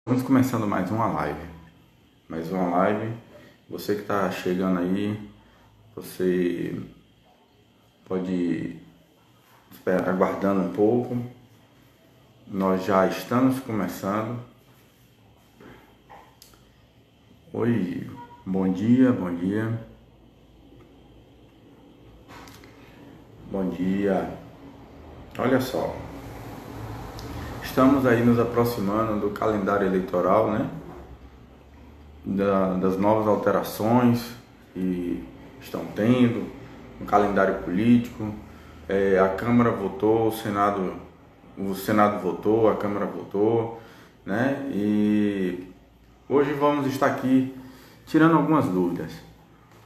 Vamos começando mais uma live. Você que está chegando aí, você pode esperar aguardando um pouco. Nós já estamos começando. Oi, bom dia, bom dia. Bom dia. Olha só. Estamos aí nos aproximando do calendário eleitoral, né? Das novas alterações que estão tendo no calendário político. A Câmara votou, o Senado votou, a Câmara votou, né? E hoje vamos estar aqui tirando algumas dúvidas,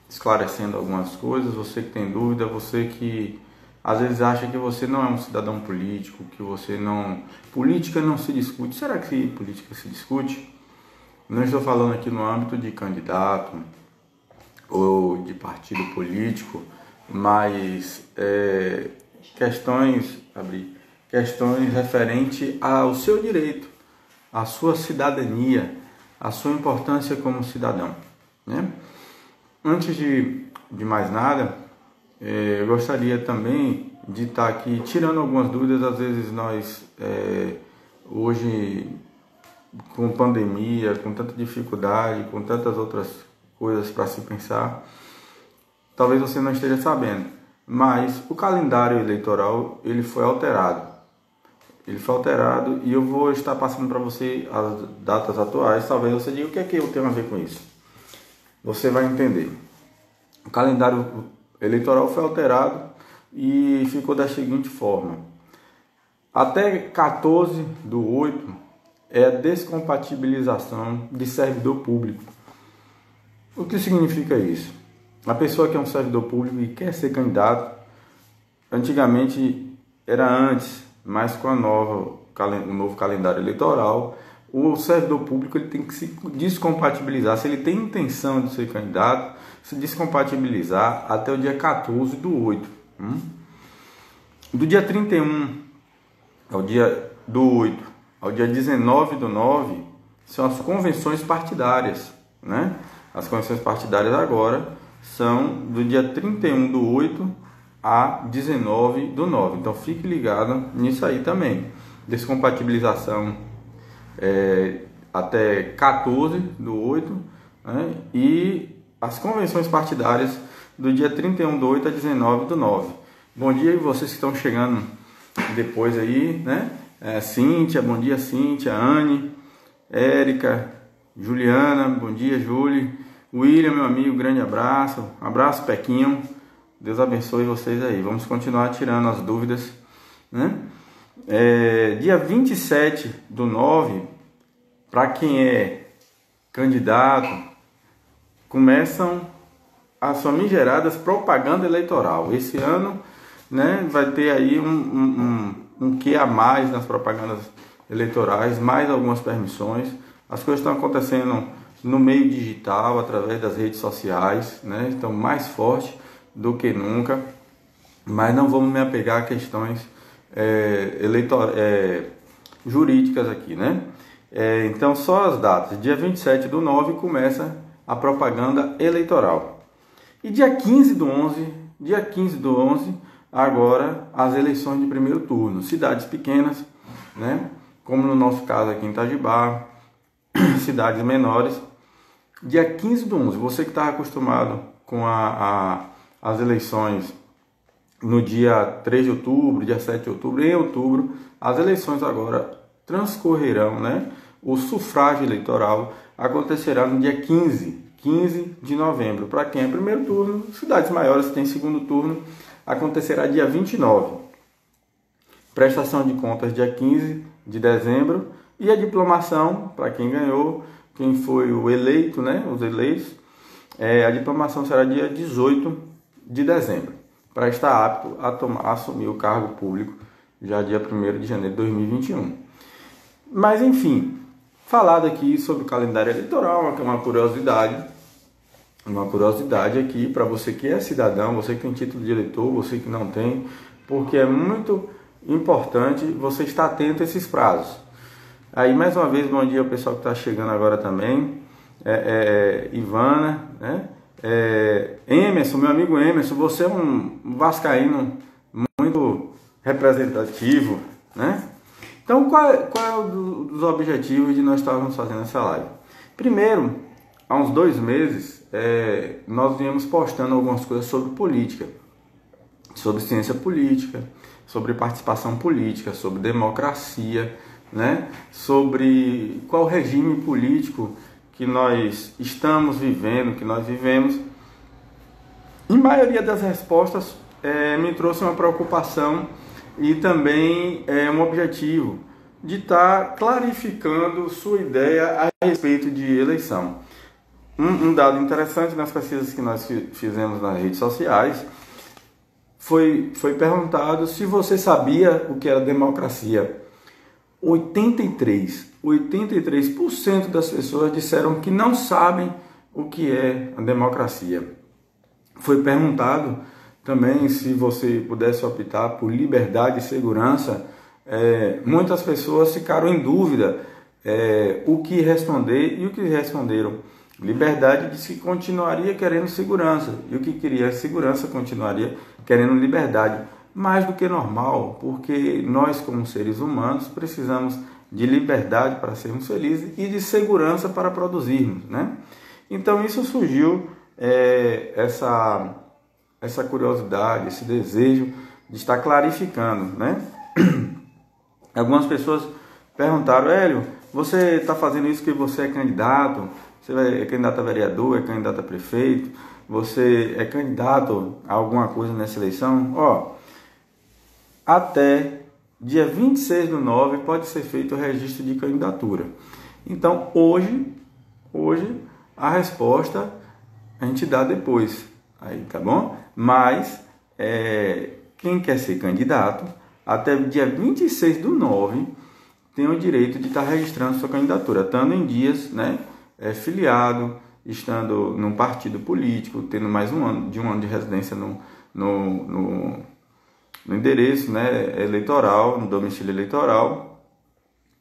esclarecendo algumas coisas. Você que tem dúvida, você que às vezes acha que você não é um cidadão político, que você não... Política não se discute. Será que política se discute? Não estou falando aqui no âmbito de candidato ou de partido político, mas questões referentes ao seu direito, à sua cidadania, à sua importância como cidadão, né? Antes de mais nada, eu gostaria também de estar aqui tirando algumas dúvidas. Às vezes nós, hoje, com pandemia, com tanta dificuldade, com tantas outras coisas para se pensar, talvez você não esteja sabendo, mas o calendário eleitoral ele foi alterado. E eu vou estar passando para você as datas atuais. Talvez você diga: o que é que eu tenho a ver com isso? Você vai entender. O calendário eleitoral foi alterado e ficou da seguinte forma: até 14/8 é a descompatibilização de servidor público. O que significa isso? A pessoa que é um servidor público e quer ser candidato, antigamente era antes, mas com o novo calendário eleitoral, o servidor público ele tem que se descompatibilizar. Se ele tem intenção de ser candidato, se descompatibilizar até o dia 14/8. Do dia 31 ao dia do 8 ao dia 19/9 são as convenções partidárias, né? As convenções partidárias agora são do dia 31/8 a 19/9. Então fique ligado nisso aí também. Descompatibilização até 14/8, né? E as convenções partidárias do dia 31/8 a 19/9. Bom dia, vocês que estão chegando depois aí, né? Cíntia, bom dia Cíntia, Anne, Érica, Juliana, bom dia Júlia, William, meu amigo, grande abraço, abraço Pequinho, Deus abençoe vocês aí. Vamos continuar tirando as dúvidas, né? Dia 27/9, para quem é candidato, começam as famigeradas propaganda eleitoral. Esse ano, né, vai ter aí um que a mais nas propagandas eleitorais, mais algumas permissões. As coisas estão acontecendo no meio digital, através das redes sociais, né? Estão mais fortes do que nunca, mas não vamos me apegar a questões jurídicas aqui, né? Então, só as datas. Dia 27/9 começa a propaganda eleitoral. E dia 15/11, agora as eleições de primeiro turno. Cidades pequenas, né? Como no nosso caso aqui em Itajubá, cidades menores. Dia 15/11, você que está acostumado com as eleições no dia 3 de outubro, dia 7 de outubro, em outubro, as eleições agora transcorrerão, né? O sufrágio eleitoral acontecerá no dia 15 de novembro. Para quem é primeiro turno, cidades maiores que têm segundo turno, acontecerá dia 29. Prestação de contas dia 15 de dezembro. E a diplomação, para quem ganhou, quem foi o eleito, né? Os eleitos, a diplomação será dia 18 de dezembro, para estar apto a assumir o cargo público já dia 1º de janeiro de 2021. Mas enfim, falado aqui sobre o calendário eleitoral, que é uma curiosidade aqui para você que é cidadão, você que tem título de eleitor, você que não tem, porque é muito importante você estar atento a esses prazos. Aí, mais uma vez, bom dia ao pessoal que está chegando agora também. Ivana, né? Emerson, meu amigo Emerson, você é um vascaíno muito representativo, né? Então, qual é o dos objetivos de nós estarmos fazendo essa live? Primeiro, há uns 2 meses, nós viemos postando algumas coisas sobre política, sobre ciência política, sobre participação política, sobre democracia, né? Sobre qual regime político que nós estamos vivendo, que nós vivemos. Em maioria das respostas me trouxe uma preocupação e também um objetivo de estar clarificando sua ideia a respeito de eleição. Um dado interessante nas pesquisas que nós fizemos nas redes sociais foi perguntado se você sabia o que era democracia. 83% das pessoas disseram que não sabem o que é a democracia. Foi perguntado também se você pudesse optar por liberdade e segurança. Muitas pessoas ficaram em dúvida o que responder, e o que responderam: liberdade disse que continuaria querendo segurança, e o que queria segurança continuaria querendo liberdade. Mais do que normal, porque nós, como seres humanos, precisamos de liberdade para sermos felizes e de segurança para produzirmos, né? Então isso surgiu, essa curiosidade, esse desejo de estar clarificando, né? Algumas pessoas perguntaram: Hélio, você está fazendo isso porque você é candidato? Você é candidato a vereador, é candidato a prefeito? Você é candidato a alguma coisa nessa eleição? Até dia 26/9 pode ser feito o registro de candidatura. Então, hoje a resposta a gente dá depois, aí, tá bom? Mas quem quer ser candidato, até dia 26/9 tem o direito de estar registrando sua candidatura, estando em dias, né, filiado, estando num partido político, tendo mais um ano de residência no endereço, né, eleitoral, no domicílio eleitoral,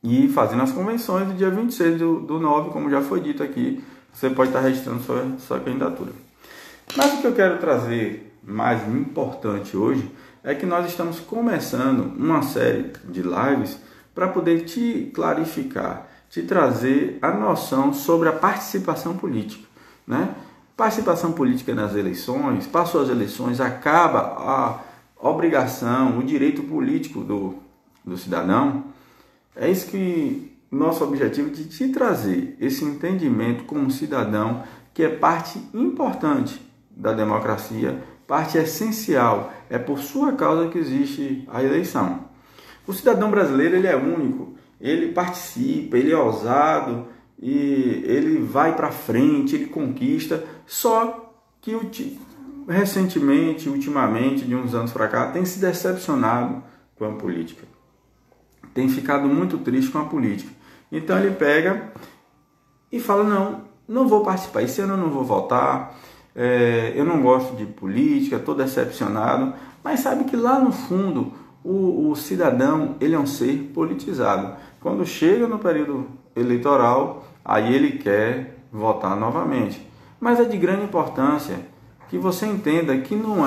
e fazendo as convenções do dia 26/9, como já foi dito aqui, você pode estar registrando sua candidatura. Mas o que eu quero trazer mais importante hoje é que nós estamos começando uma série de lives para poder te clarificar, te trazer a noção sobre a participação política, né? Participação política nas eleições, passou as eleições, acaba a obrigação, o direito político do cidadão. É isso que nosso objetivo é de te trazer, esse entendimento como cidadão, que é parte importante da democracia, parte essencial. É por sua causa que existe a eleição. O cidadão brasileiro, ele é único, ele participa, ele é ousado e ele vai para frente, ele conquista, só que recentemente, ultimamente, de uns anos para cá, tem se decepcionado com a política. Tem ficado muito triste com a política. Então ele pega e fala: não vou participar, esse ano eu não vou votar, eu não gosto de política, estou decepcionado. Mas sabe que lá no fundo, o cidadão, ele é um ser politizado. Quando chega no período eleitoral, aí ele quer votar novamente. Mas é de grande importância que você entenda que não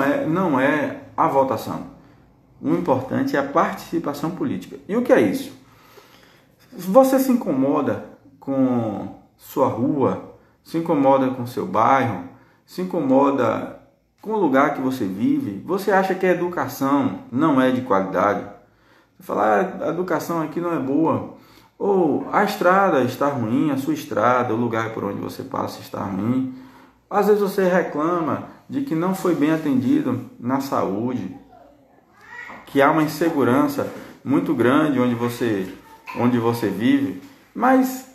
é a votação. O importante é a participação política. E o que é isso? Você se incomoda com sua rua, se incomoda com seu bairro, se incomoda com o lugar que você vive, você acha que a educação não é de qualidade, você fala: a educação aqui não é boa, ou a estrada está ruim, a sua estrada, o lugar por onde você passa está ruim. Às vezes você reclama de que não foi bem atendido na saúde, que há uma insegurança muito grande onde você vive. Mas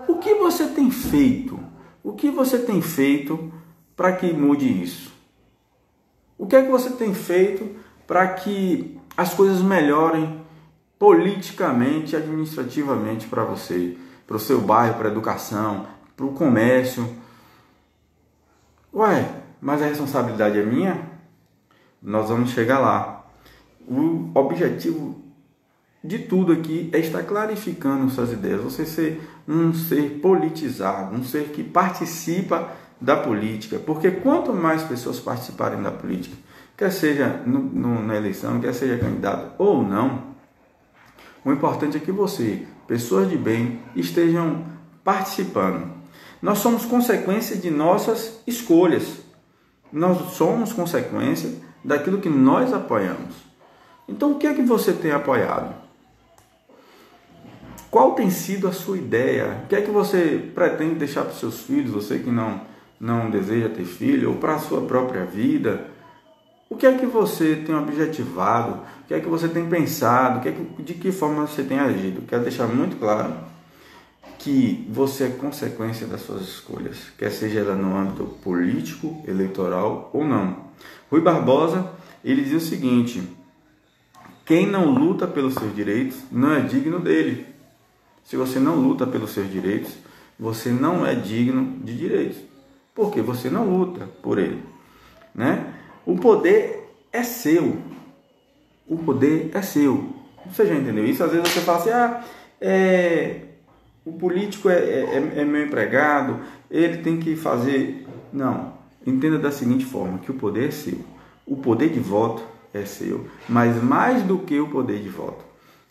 o que você tem feito? O que você tem feito para que mude isso? O que é que você tem feito para que as coisas melhorem politicamente, administrativamente para você, para o seu bairro, para a educação, para o comércio? Mas a responsabilidade é minha? Nós vamos chegar lá. O objetivo de tudo aqui é estar clarificando suas ideias, você ser um ser politizado, um ser que participa da política, porque quanto mais pessoas participarem da política, quer seja na eleição, quer seja candidato ou não, o importante é que você, pessoas de bem, estejam participando. Nós somos consequência de nossas escolhas, nós somos consequência daquilo que nós apoiamos. Então, o que é que você tem apoiado? Qual tem sido a sua ideia? O que é que você pretende deixar para os seus filhos, você que não deseja ter filho, ou para a sua própria vida? O que é que você tem objetivado? O que é que você tem pensado? De que forma você tem agido? Quero deixar muito claro que você é consequência das suas escolhas, quer seja ela no âmbito político, eleitoral ou não. Rui Barbosa, ele diz o seguinte: quem não luta pelos seus direitos não é digno dele. Se você não luta pelos seus direitos, você não é digno de direitos, porque você não luta por ele, né? O poder é seu. O poder é seu. Você já entendeu isso? Às vezes você fala assim, o político é meu empregado, ele tem que fazer... Não. Entenda da seguinte forma, que o poder é seu. O poder de voto é seu. Mas mais do que o poder de voto,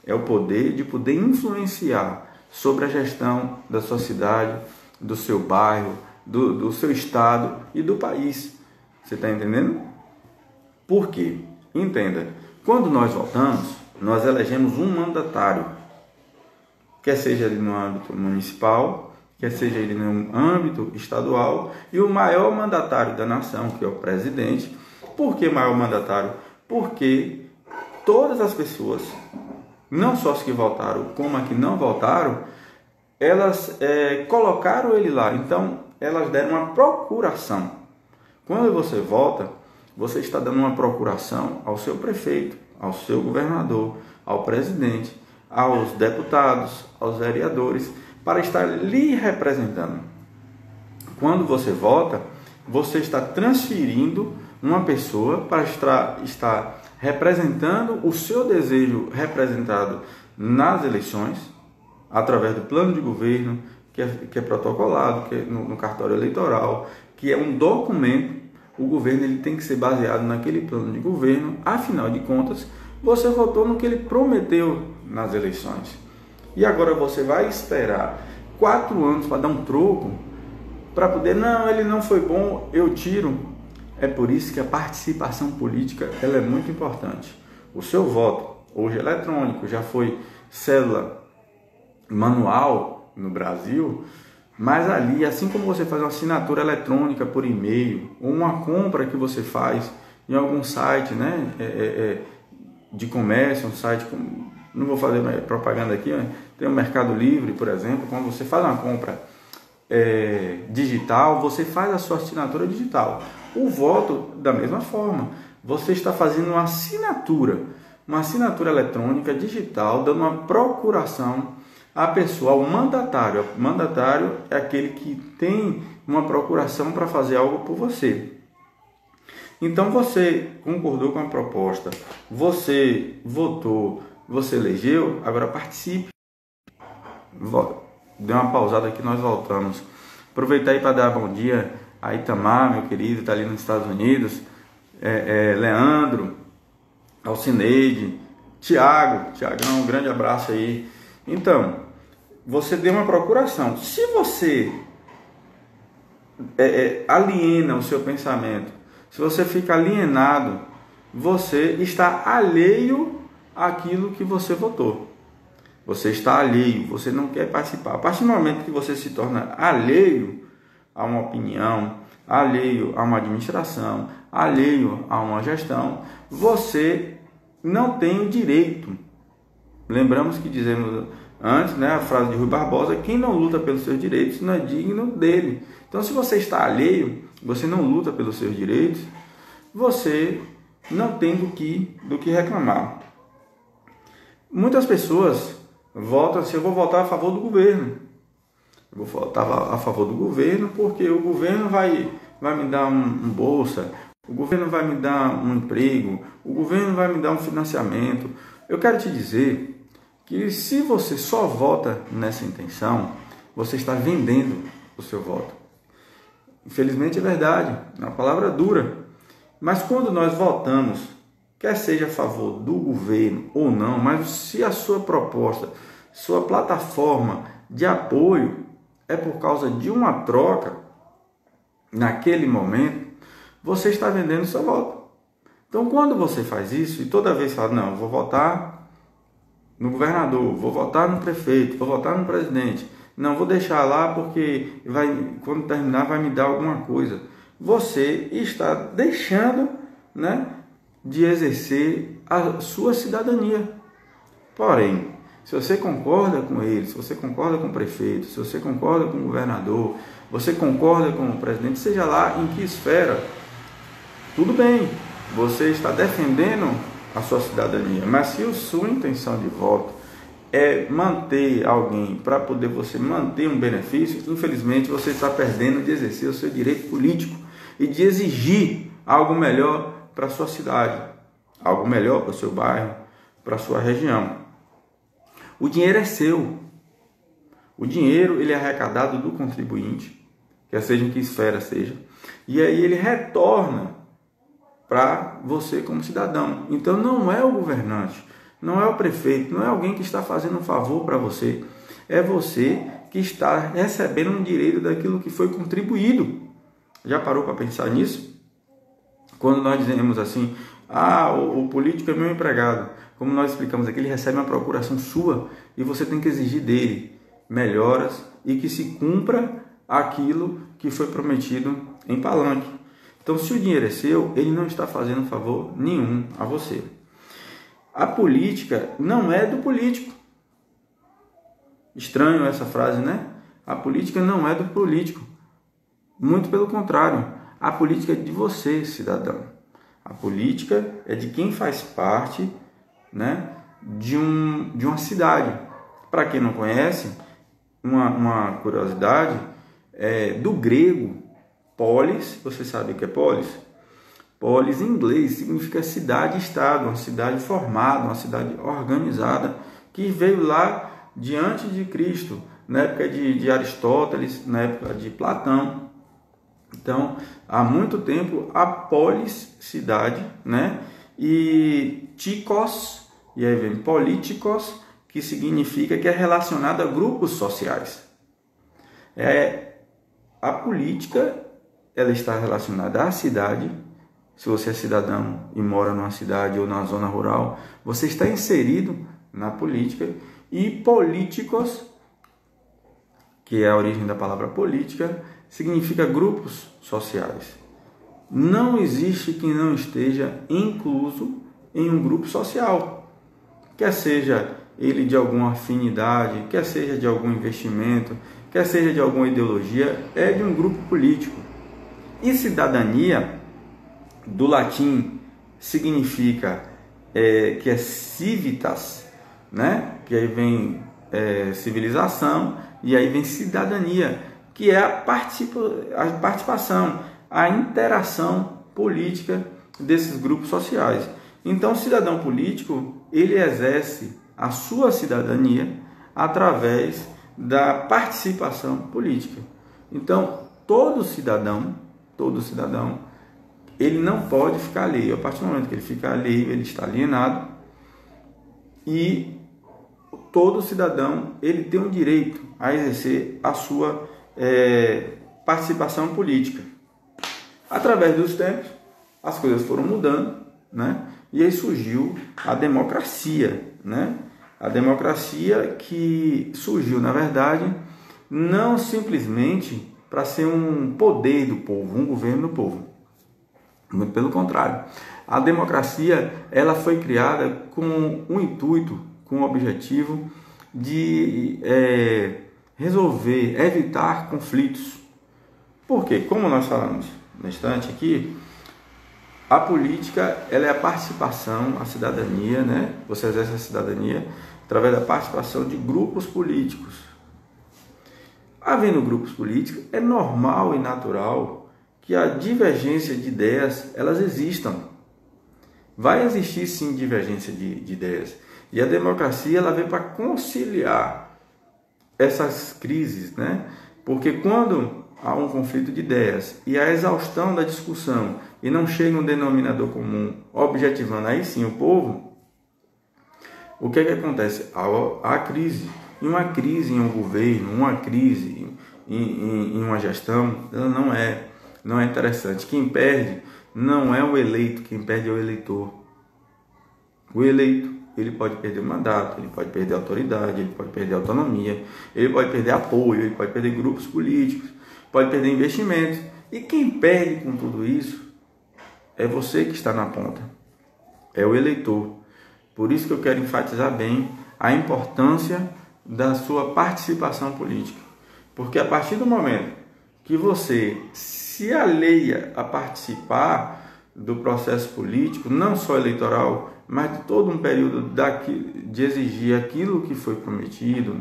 é o poder de poder influenciar sobre a gestão da sua cidade, do seu bairro, do seu estado e do país. Você está entendendo? Por quê? Entenda, quando nós votamos, nós elegemos um mandatário, quer seja ele no âmbito municipal, quer seja ele no âmbito estadual, e o maior mandatário da nação, que é o presidente. Por que maior mandatário? Porque todas as pessoas, não só as que votaram, como as que não votaram, elas colocaram ele lá. Então, elas deram uma procuração. Quando você vota, você está dando uma procuração ao seu prefeito, ao seu governador, ao presidente, aos deputados, aos vereadores, para estar lhe representando. Quando você vota, você está transferindo uma pessoa para estar representando o seu desejo representado nas eleições, através do plano de governo, que é protocolado, que é no cartório eleitoral, que é um documento. O governo ele tem que ser baseado naquele plano de governo. Afinal de contas, você votou no que ele prometeu nas eleições. E agora você vai esperar 4 anos para dar um troco, para poder, não, ele não foi bom, eu tiro. É por isso que a participação política ela é muito importante. O seu voto, hoje eletrônico, já foi cédula manual no Brasil, mas ali, assim como você faz uma assinatura eletrônica por e-mail, ou uma compra que você faz em algum site, né, de comércio, um site, não vou fazer propaganda aqui, mas tem o Mercado Livre, por exemplo, quando você faz uma compra digital, você faz a sua assinatura digital. O voto, da mesma forma, você está fazendo uma assinatura eletrônica digital, dando uma procuração à pessoa, ao mandatário. O mandatário é aquele que tem uma procuração para fazer algo por você. Então você concordou com a proposta, você votou, você elegeu, agora participe. Dê uma pausada aqui, nós voltamos. Aproveitar aí para dar bom dia a Itamar, meu querido, está ali nos Estados Unidos, Leandro, Alcineide, Tiagão, um grande abraço aí. Então, você deu uma procuração. Se você aliena o seu pensamento, se você fica alienado, você está alheio àquilo que você votou. Você está alheio, você não quer participar. A partir do momento que você se torna alheio a uma opinião, alheio a uma administração, alheio a uma gestão, você não tem o direito. Lembramos que dizemos antes, né, a frase de Rui Barbosa: quem não luta pelos seus direitos não é digno dele. Então, se você está alheio, você não luta pelos seus direitos, você não tem do que reclamar. Muitas pessoas votam assim: eu vou votar a favor do governo. Eu vou votar a favor do governo porque o governo vai me dar um bolsa, o governo vai me dar um emprego, o governo vai me dar um financiamento. Eu quero te dizer que se você só vota nessa intenção, você está vendendo o seu voto. Infelizmente é verdade, é uma palavra dura. Mas quando nós votamos, quer seja a favor do governo ou não, mas se a sua proposta, sua plataforma de apoio é por causa de uma troca, naquele momento, você está vendendo seu voto. Então, quando você faz isso, e toda vez fala, não, vou votar no governador, vou votar no prefeito, vou votar no presidente, não, vou deixar lá porque quando terminar vai me dar alguma coisa. Você está deixando, né, de exercer a sua cidadania. Porém, se você concorda com ele, se você concorda com o prefeito, se você concorda com o governador, você concorda com o presidente, seja lá em que esfera, tudo bem, você está defendendo a sua cidadania. Mas se a sua intenção de voto é manter alguém para poder você manter um benefício, infelizmente você está perdendo de exercer o seu direito político e de exigir algo melhor para a sua cidade, algo melhor para o seu bairro, para a sua região. O dinheiro é seu. O dinheiro ele é arrecadado do contribuinte, quer seja em que esfera seja, e aí ele retorna para você como cidadão. Então não é o governante, não é o prefeito, não é alguém que está fazendo um favor para você, é você que está recebendo um direito daquilo que foi contribuído. Já parou para pensar nisso? Quando nós dizemos assim, o político é meu empregado, como nós explicamos aqui, ele recebe uma procuração sua e você tem que exigir dele melhoras e que se cumpra aquilo que foi prometido em palanque. Então, se o dinheiro é seu, ele não está fazendo favor nenhum a você. A política não é do político. Estranho essa frase, né? A política não é do político. Muito pelo contrário. A política é de você, cidadão. A política é de quem faz parte, né, de uma cidade. Para quem não conhece, uma curiosidade, do grego, polis, você sabe o que é polis? Polis em inglês significa cidade-estado, uma cidade formada, uma cidade organizada, que veio lá diante de Cristo, na época de Aristóteles, na época de Platão. Então, há muito tempo, a polis, cidade, né? E tikos, e aí vem políticos, que significa que é relacionado a grupos sociais. A política, ela está relacionada à cidade. Se você é cidadão e mora numa cidade ou na zona rural, você está inserido na política. E políticos, que é a origem da palavra política, significa grupos sociais. Não existe quem não esteja incluso em um grupo social, quer seja ele de alguma afinidade, quer seja de algum investimento, quer seja de alguma ideologia, é de um grupo político. E cidadania, do latim, significa que é civitas, né? Que aí vem civilização, e aí vem cidadania, que é a participação, a interação política desses grupos sociais. Então, o cidadão político, ele exerce a sua cidadania através da participação política. Então, todo cidadão, ele não pode ficar alheio. A partir do momento que ele fica alheio, ele está alienado. E todo cidadão, ele tem o direito a exercer a sua participação política. Através dos tempos, as coisas foram mudando, né? E aí surgiu a democracia, né? A democracia que surgiu, na verdade, não simplesmente para ser um poder do povo, um governo do povo. Muito pelo contrário. A democracia, ela foi criada com um intuito, com o objetivo de resolver, evitar conflitos. Porque, como nós falamos no instante aqui, a política, ela é a participação, a cidadania, né? Você exerce a cidadania através da participação de grupos políticos. Havendo grupos políticos, é normal e natural que a divergência de ideias, elas existam. Vai existir sim divergência de ideias. E a democracia ela veio para conciliar essas crises, né? Porque quando há um conflito de ideias e a exaustão da discussão e não chega um denominador comum, objetivando aí sim o povo, o que é que acontece? Há crise. E uma crise em um governo, uma crise em uma gestão, ela não é interessante. Quem perde não é o eleito, quem perde é o eleitor. O eleito, ele pode perder o mandato, ele pode perder a autoridade, ele pode perder a autonomia, ele pode perder apoio, ele pode perder grupos políticos, pode perder investimentos. E quem perde com tudo isso é você que está na ponta, é o eleitor. Por isso que eu quero enfatizar bem a importância da sua participação política. Porque a partir do momento que você se alheia a participar do processo político, não só eleitoral, mas de todo um período de exigir aquilo que foi prometido,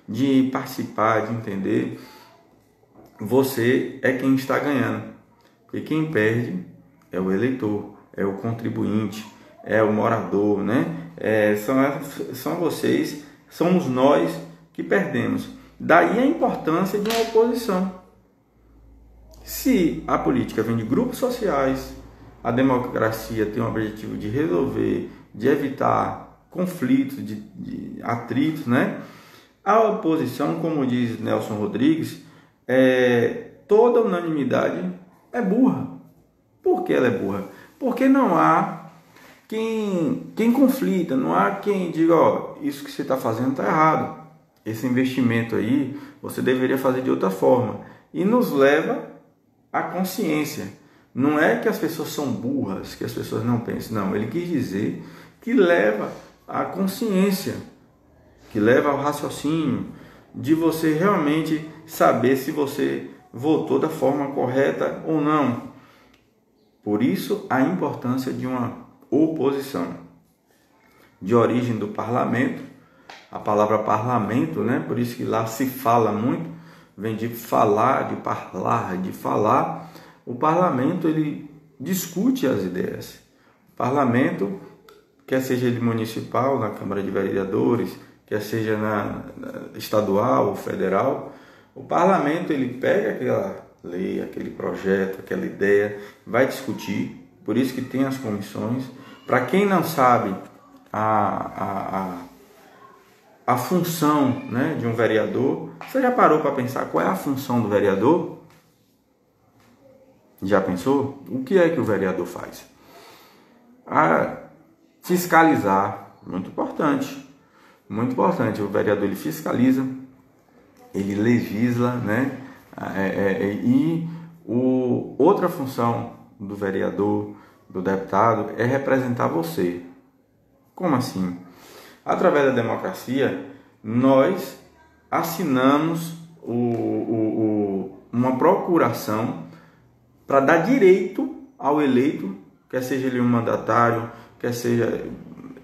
de participar, de entender, você é quem está ganhando. E quem perde é o eleitor, é o contribuinte, é o morador, né? São vocês, somos nós que perdemos. Daí a importância de uma oposição. Se a política vem de grupos sociais, a democracia tem o objetivo de resolver, de evitar conflitos, de atritos, né? A oposição, como diz Nelson Rodrigues, toda unanimidade é burra. Por que ela é burra? Porque não há quem conflita, não há quem diga, ó, isso que você está fazendo está errado. Esse investimento aí, você deveria fazer de outra forma. E nos leva à consciência. Não é que as pessoas são burras, que as pessoas não pensam. Não, ele quis dizer que leva à consciência, que leva ao raciocínio, de você realmente saber se você votou da forma correta ou não. Por isso, a importância de uma oposição. De origem do parlamento, a palavra parlamento, né? Por isso que lá se fala muito, vem de falar, de parlar, de falar. O parlamento, ele discute as ideias. O parlamento, quer seja ele municipal, na Câmara de Vereadores, quer seja na estadual ou federal, o parlamento, ele pega aquela lei, aquele projeto, aquela ideia, vai discutir. Por isso que tem as comissões. Para quem não sabe a função, né, de um vereador, você já parou para pensar qual é a função do vereador? Já pensou? O que é que o vereador faz? Fiscalizar, muito importante. Muito importante. O vereador, ele fiscaliza, ele legisla, né? Outra função do vereador, do deputado, é representar você. Como assim? Através da democracia, nós assinamos uma procuração para dar direito ao eleito, quer seja ele um mandatário, quer seja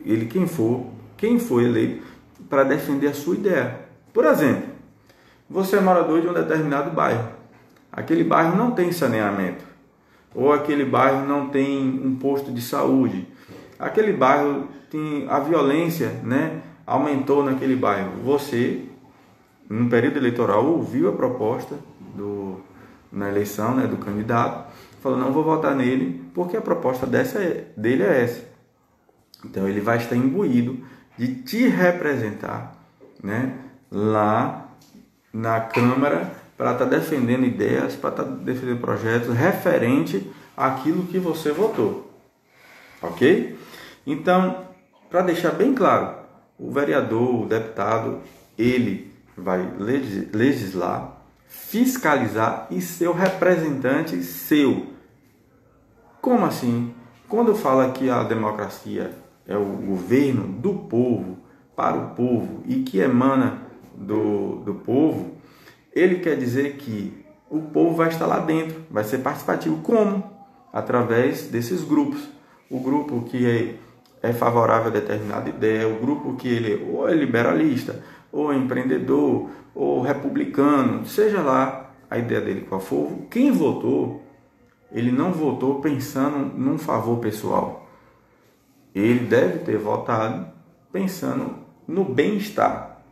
ele quem for eleito, para defender a sua ideia. Por exemplo, você é morador de um determinado bairro. Aquele bairro não tem saneamento, ou aquele bairro não tem um posto de saúde. Aquele bairro tem a violência, né, aumentou naquele bairro. Você, no período eleitoral, ouviu a proposta na eleição, né, do candidato, falou, não vou votar nele porque a proposta dele é essa. Então ele vai estar imbuído de te representar, né, lá na Câmara, para estar defendendo ideias, para estar defendendo projetos referente àquilo que você votou. Ok? Então, para deixar bem claro, o vereador, o deputado, ele vai legislar, fiscalizar e ser o representante seu. Como assim? Quando fala que a democracia é o governo do povo, para o povo e que emana do povo, ele quer dizer que o povo vai estar lá dentro, vai ser participativo. Como? Através desses grupos. O grupo que é favorável a determinada ideia, o grupo que ele ou é liberalista, ou é empreendedor, ou republicano, seja lá a ideia dele qual for, quem votou, ele não votou pensando num favor pessoal. Ele deve ter votado pensando no bem-estar.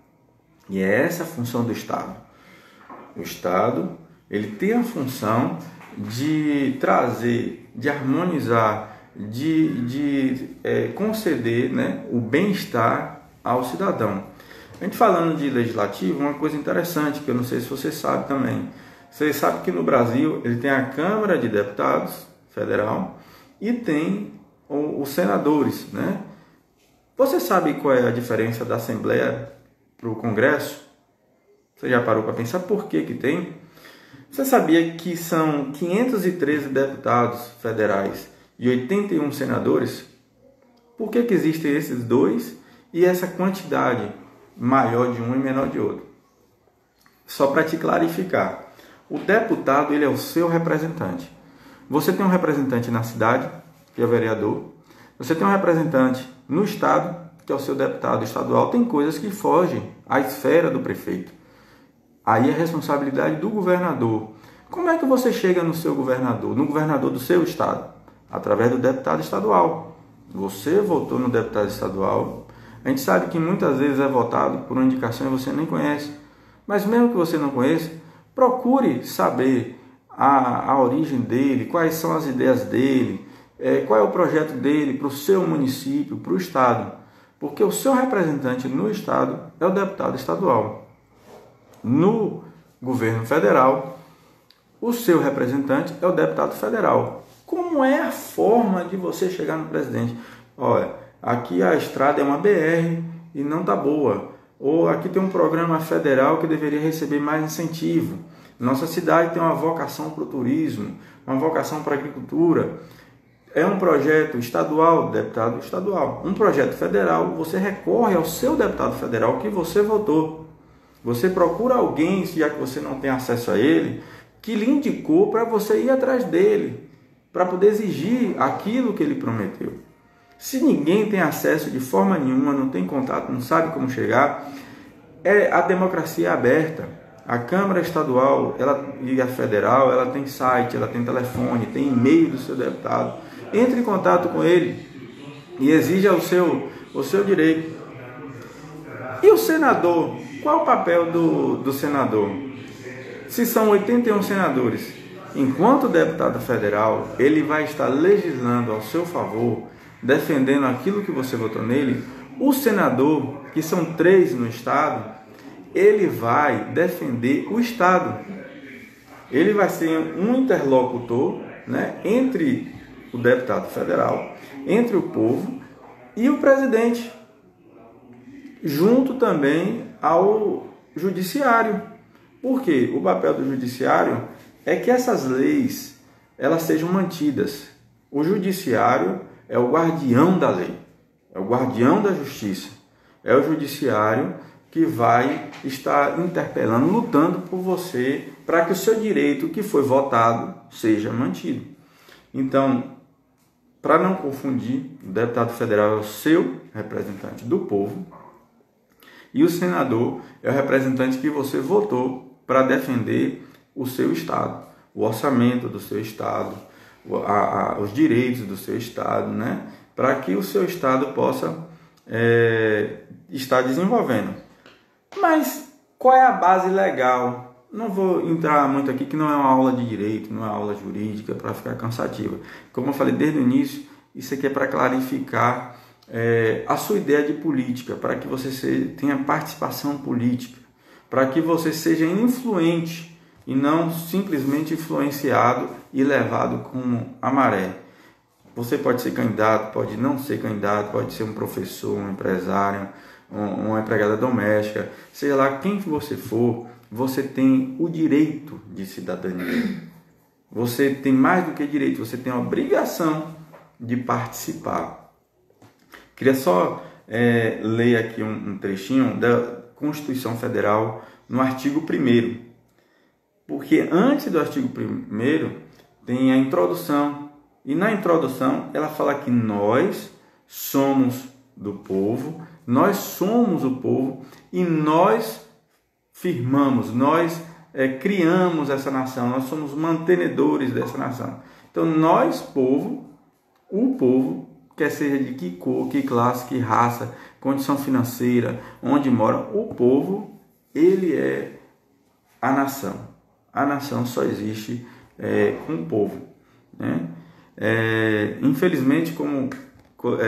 E é essa a função do Estado. O Estado, ele tem a função de trazer, de harmonizar, de conceder, né, o bem-estar ao cidadão. A gente falando de legislativo, uma coisa interessante, que eu não sei se você sabe também. Você sabe que no Brasil ele tem a Câmara de Deputados Federal e tem os senadores, né? Você sabe qual é a diferença da Assembleia para o Congresso? Você já parou para pensar por que tem? Você sabia que são 513 deputados federais e 81 senadores? Por que existem esses dois e essa quantidade maior de um e menor de outro? Só para te clarificar, o deputado ele é o seu representante. Você tem um representante na cidade, que é o vereador. Você tem um representante no estado, que é o seu deputado estadual. Tem coisas que fogem à esfera do prefeito. Aí é responsabilidade do governador. Como é que você chega no seu governador, no governador do seu estado? Através do deputado estadual. Você votou no deputado estadual. A gente sabe que muitas vezes é votado por uma indicação e você nem conhece. Mas mesmo que você não conheça, procure saber a origem dele, quais são as ideias dele, qual é o projeto dele para o seu município, para o estado. Porque o seu representante no estado é o deputado estadual. No governo federal, o seu representante é o deputado federal. Como é a forma de você chegar no presidente? Olha, aqui a estrada é uma BR e não está boa. Ou aqui tem um programa federal que deveria receber mais incentivo. Nossa cidade tem uma vocação para o turismo, uma vocação para a agricultura. É um projeto estadual, deputado estadual. Um projeto federal, você recorre ao seu deputado federal que você votou. Você procura alguém, já que você não tem acesso a ele, que lhe indicou para você ir atrás dele, para poder exigir aquilo que ele prometeu. Se ninguém tem acesso de forma nenhuma, não tem contato, não sabe como chegar, a democracia é aberta. A Câmara Estadual e a Federal, ela tem site, ela tem telefone, tem e-mail do seu deputado. Entre em contato com ele e exija o seu direito. E o senador? Qual é o papel do senador? Se são 81 senadores, enquanto deputado federal, ele vai estar legislando ao seu favor, defendendo aquilo que você votou nele. O senador, que são 3 no estado, ele vai defender o estado. Ele vai ser um interlocutor, né, entre o deputado federal, entre o povo e o presidente, junto também ao judiciário. Porque o papel do judiciário é que essas leis elas sejam mantidas. O judiciário é o guardião da lei, é o guardião da justiça, é o judiciário que vai estar interpelando, lutando por você para que o seu direito que foi votado seja mantido. Então, para não confundir, o deputado federal é o seu representante do povo e o senador é o representante que você votou para defender o seu estado, o orçamento do seu estado, os direitos do seu estado, né? Para que o seu estado possa estar desenvolvendo. Mas qual é a base legal? Não vou entrar muito aqui, que não é uma aula de direito, não é uma aula jurídica para ficar cansativa. Como eu falei desde o início, isso aqui é para clarificar a sua ideia de política, para que você tenha participação política, para que você seja influente e não simplesmente influenciado e levado como a maré. Você pode ser candidato, pode não ser candidato, pode ser um professor, um empresário, uma empregada doméstica, seja lá quem que você for, você tem o direito de cidadania. Você tem mais do que direito, você tem a obrigação de participar. Queria só ler aqui um trechinho da Constituição Federal no artigo 1º. Porque antes do artigo 1º tem a introdução. E na introdução ela fala que nós somos do povo, nós somos o povo e nós firmamos, nós criamos essa nação, nós somos mantenedores dessa nação. Então nós, povo, o povo, quer seja de que cor, que classe, que raça, condição financeira, onde mora. O povo, ele é a nação. A nação só existe com o povo, né? Infelizmente, como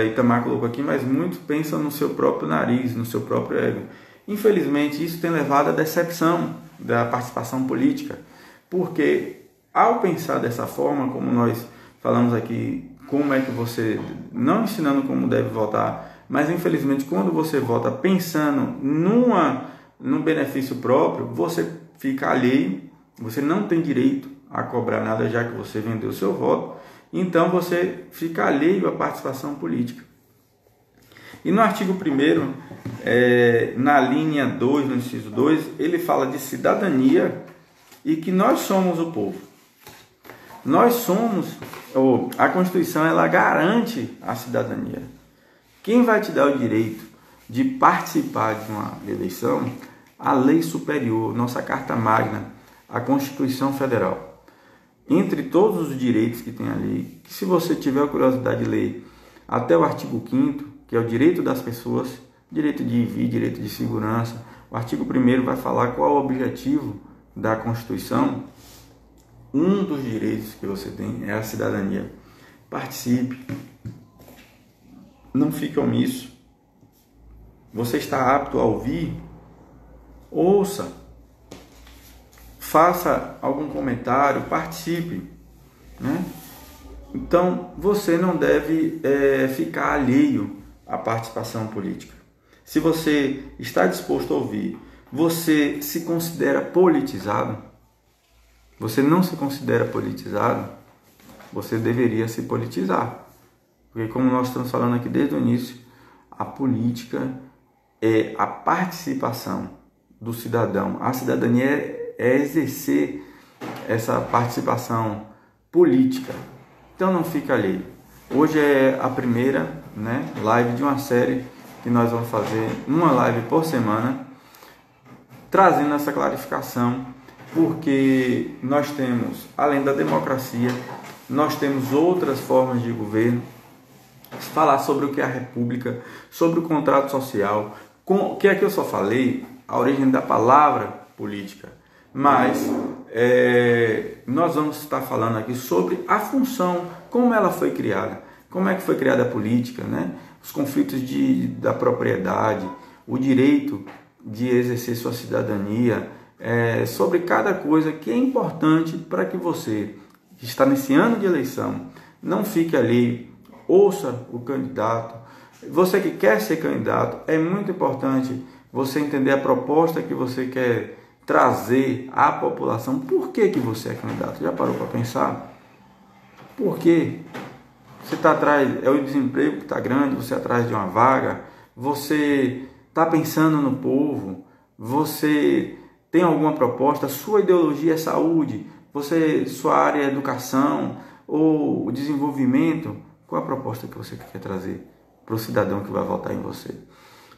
Itamar colocou aqui, mas muitos pensam no seu próprio nariz, no seu próprio ego. Infelizmente, isso tem levado à decepção da participação política, porque ao pensar dessa forma, como nós falamos aqui, como é que você, não ensinando como deve votar, mas infelizmente quando você vota pensando num benefício próprio, você fica alheio, você não tem direito a cobrar nada já que você vendeu o seu voto, então você fica alheio à participação política. E no artigo 1º, na linha 2, no inciso 2, ele fala de cidadania e que nós somos o povo. Nós somos, a Constituição, ela garante a cidadania. Quem vai te dar o direito de participar de uma eleição? A lei superior, nossa Carta Magna, a Constituição Federal. Entre todos os direitos que tem ali, que se você tiver a curiosidade de ler até o artigo 5º, que é o direito das pessoas, direito de ir e vir, direito de segurança, o artigo 1º vai falar qual é o objetivo da Constituição. Um dos direitos que você tem é a cidadania. Participe. Não fique omisso. Você está apto a ouvir? Ouça. Faça algum comentário, participe, né? Então, você não deve ficar alheio à participação política. Se você está disposto a ouvir, você se considera politizado? Você não se considera politizado? Você deveria se politizar. Porque como nós estamos falando aqui desde o início, a política é a participação do cidadão. A cidadania é exercer essa participação política. Então não fica alheio. Hoje é a primeira, live de uma série que nós vamos fazer, uma live por semana, trazendo essa clarificação, porque nós temos, além da democracia, nós temos outras formas de governo, falar sobre o que é a república, sobre o contrato social, o que é que eu só falei, a origem da palavra política, mas nós vamos estar falando aqui sobre a função, como ela foi criada, como é que foi criada a política, os conflitos da propriedade, o direito de exercer sua cidadania, sobre cada coisa que é importante para que você, que está nesse ano de eleição, não fique alheio, ouça o candidato. Você que quer ser candidato, é muito importante você entender a proposta que você quer trazer à população. Por que você é candidato? Já parou para pensar? Por quê? Você está atrás, o desemprego que está grande, você é atrás de uma vaga, você está pensando no povo, você tem alguma proposta, sua ideologia é saúde, sua área é educação ou desenvolvimento, qual a proposta que você quer trazer para o cidadão que vai votar em você?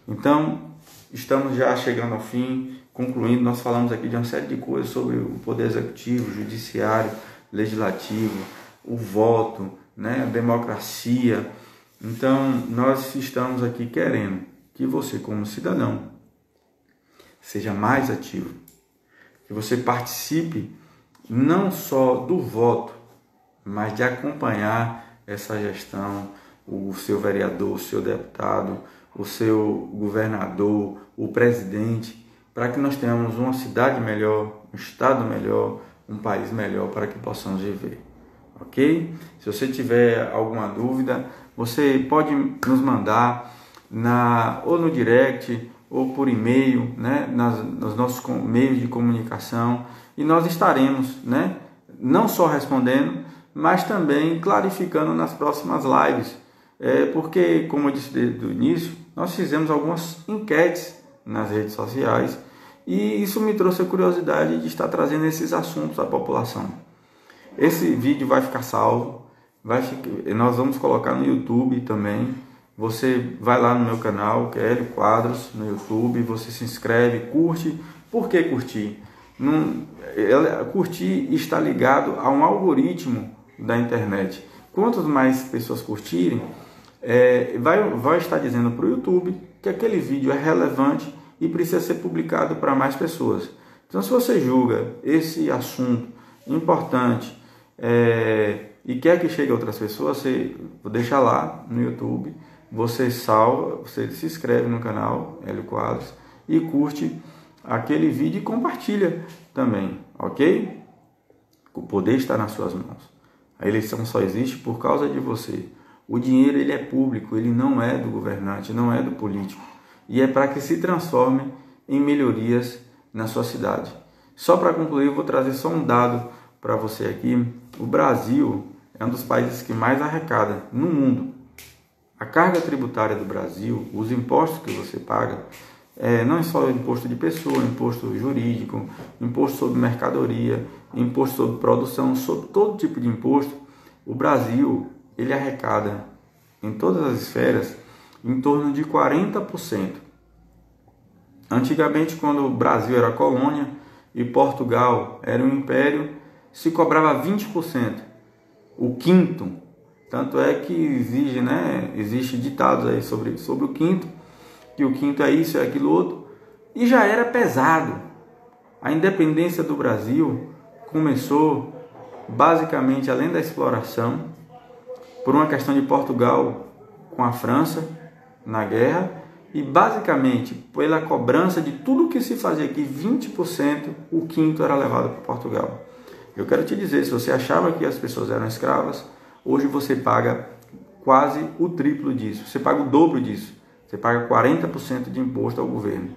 Então, estamos já chegando ao fim, concluindo, nós falamos aqui de uma série de coisas sobre o poder executivo, judiciário, legislativo, o voto, a democracia. Então, nós estamos aqui querendo que você, como cidadão, seja mais ativo, que você participe não só do voto, mas de acompanhar essa gestão, o seu vereador, o seu deputado, o seu governador, o presidente, para que nós tenhamos uma cidade melhor, um estado melhor, um país melhor para que possamos viver. Ok? Se você tiver alguma dúvida, você pode nos mandar ou no direct ou por e-mail, nos nossos meios de comunicação, e nós estaremos, não só respondendo, mas também clarificando nas próximas lives, porque, como eu disse desde o início, nós fizemos algumas enquetes nas redes sociais e isso me trouxe a curiosidade de estar trazendo esses assuntos à população. Esse vídeo vai ficar salvo, nós vamos colocar no YouTube também. Você vai lá no meu canal, que é Hélio Quadros, no YouTube, você se inscreve, curte. Por que curtir? Curtir está ligado a um algoritmo da internet. Quantas mais pessoas curtirem, vai estar dizendo para o YouTube que aquele vídeo é relevante e precisa ser publicado para mais pessoas. Então, se você julga esse assunto importante e quer que chegue a outras pessoas, você deixa lá no YouTube, você salva, você se inscreve no canal Hélio Quadros e curte aquele vídeo e compartilha também, ok? O poder está nas suas mãos. A eleição só existe por causa de você. O dinheiro ele é público, ele não é do governante, não é do político. E é para que se transforme em melhorias na sua cidade. Só para concluir, eu vou trazer só um dado para você aqui. O Brasil é um dos países que mais arrecada no mundo. A carga tributária do Brasil, os impostos que você paga, não é só imposto de pessoa, imposto jurídico, imposto sobre mercadoria, imposto sobre produção, sobre todo tipo de imposto. O Brasil ele arrecada em todas as esferas em torno de 40%. Antigamente, quando o Brasil era colônia e Portugal era um império, se cobrava 20%, o quinto. Tanto é que existe ditados aí sobre o quinto, que o quinto é isso, é aquilo outro, e já era pesado. A independência do Brasil começou basicamente, além da exploração, por uma questão de Portugal com a França na guerra, e basicamente pela cobrança de tudo que se fazia aqui, 20%, o quinto era levado para Portugal. Eu quero te dizer, se você achava que as pessoas eram escravas, hoje você paga quase o triplo disso, você paga o dobro disso, você paga 40% de imposto ao governo.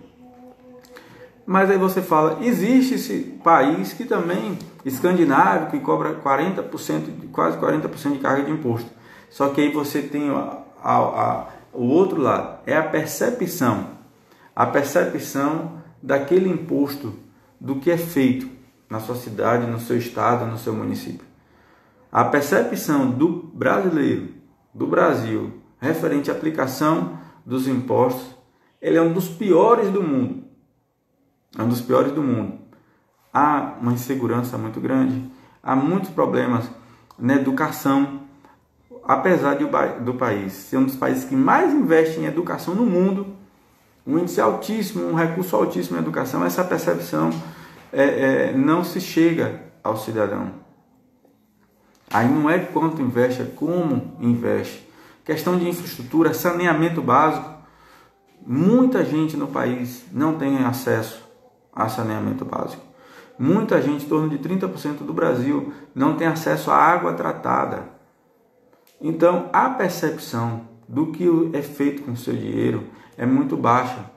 Mas aí você fala, existe esse país que também, escandinavo, que cobra 40%, quase 40% de carga de imposto. Só que aí você tem o outro lado, é a percepção daquele imposto, do que é feito na sua cidade, no seu estado, no seu município. A percepção do brasileiro, do Brasil, referente à aplicação dos impostos, ele é um dos piores do mundo. É um dos piores do mundo. Há uma insegurança muito grande, há muitos problemas na educação. Apesar do país ser um dos países que mais investe em educação no mundo, um índice altíssimo, um recurso altíssimo em educação, essa percepção não se chega ao cidadão. Aí não é quanto investe, é como investe. Questão de infraestrutura, saneamento básico. Muita gente no país não tem acesso a saneamento básico. Muita gente, em torno de 30% do Brasil, não tem acesso à água tratada. Então, a percepção do que é feito com o seu dinheiro é muito baixa.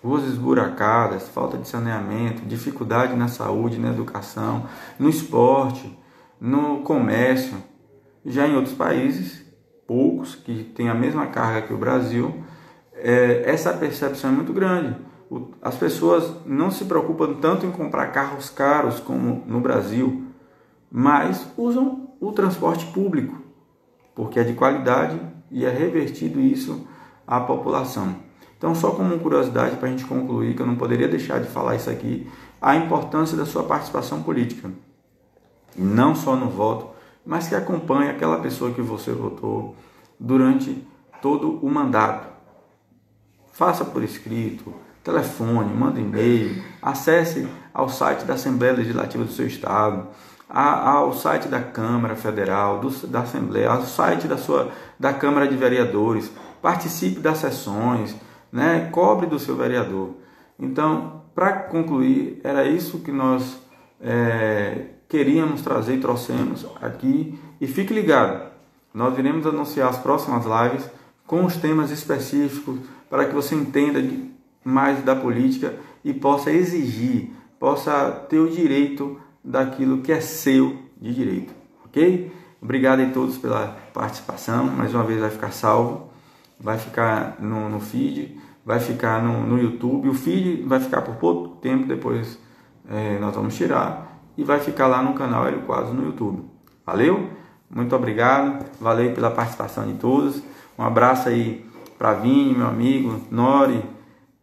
Ruas esburacadas, falta de saneamento, dificuldade na saúde, na educação, no esporte, no comércio. Já em outros países, poucos, que têm a mesma carga que o Brasil, essa percepção é muito grande. As pessoas não se preocupam tanto em comprar carros caros como no Brasil, mas usam o transporte público, porque é de qualidade e é revertido isso à população. Então, só como curiosidade para a gente concluir, que eu não poderia deixar de falar isso aqui, a importância da sua participação política. Não só no voto, mas que acompanhe aquela pessoa que você votou durante todo o mandato. Faça por escrito, telefone, manda e-mail, acesse ao site da Assembleia Legislativa do seu estado, ao site da Câmara Federal, da Assembleia, ao site da Câmara de Vereadores, participe das sessões, cobre do seu vereador. Então, para concluir, era isso que nós queríamos trazer e trouxemos aqui. E fique ligado, nós iremos anunciar as próximas lives com os temas específicos para que você entenda mais da política e possa exigir, possa ter o direito daquilo que é seu de direito, ok? Obrigado a todos pela participação, mais uma vez vai ficar salvo, vai ficar no feed, vai ficar no YouTube, o feed vai ficar por pouco tempo, depois nós vamos tirar, e vai ficar lá no canal Hélio Quadros no YouTube. Valeu? Muito obrigado, valeu pela participação de todos, um abraço aí para Vini, meu amigo, Nori,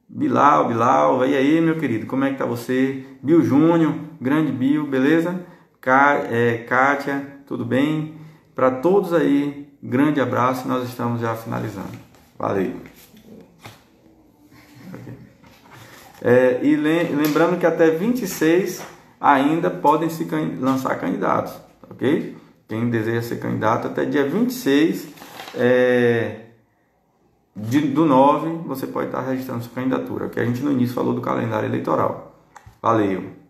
Bilal, e aí meu querido, como é que tá você? Bill Júnior, grande Bill, beleza? Kátia, tudo bem? Para todos aí Grande abraço, nós estamos já finalizando. Valeu! E lembrando que até 26 ainda podem se lançar candidatos, ok? Quem deseja ser candidato até dia 26 do 9 você pode estar registrando sua candidatura, que a gente no início falou do calendário eleitoral. Valeu!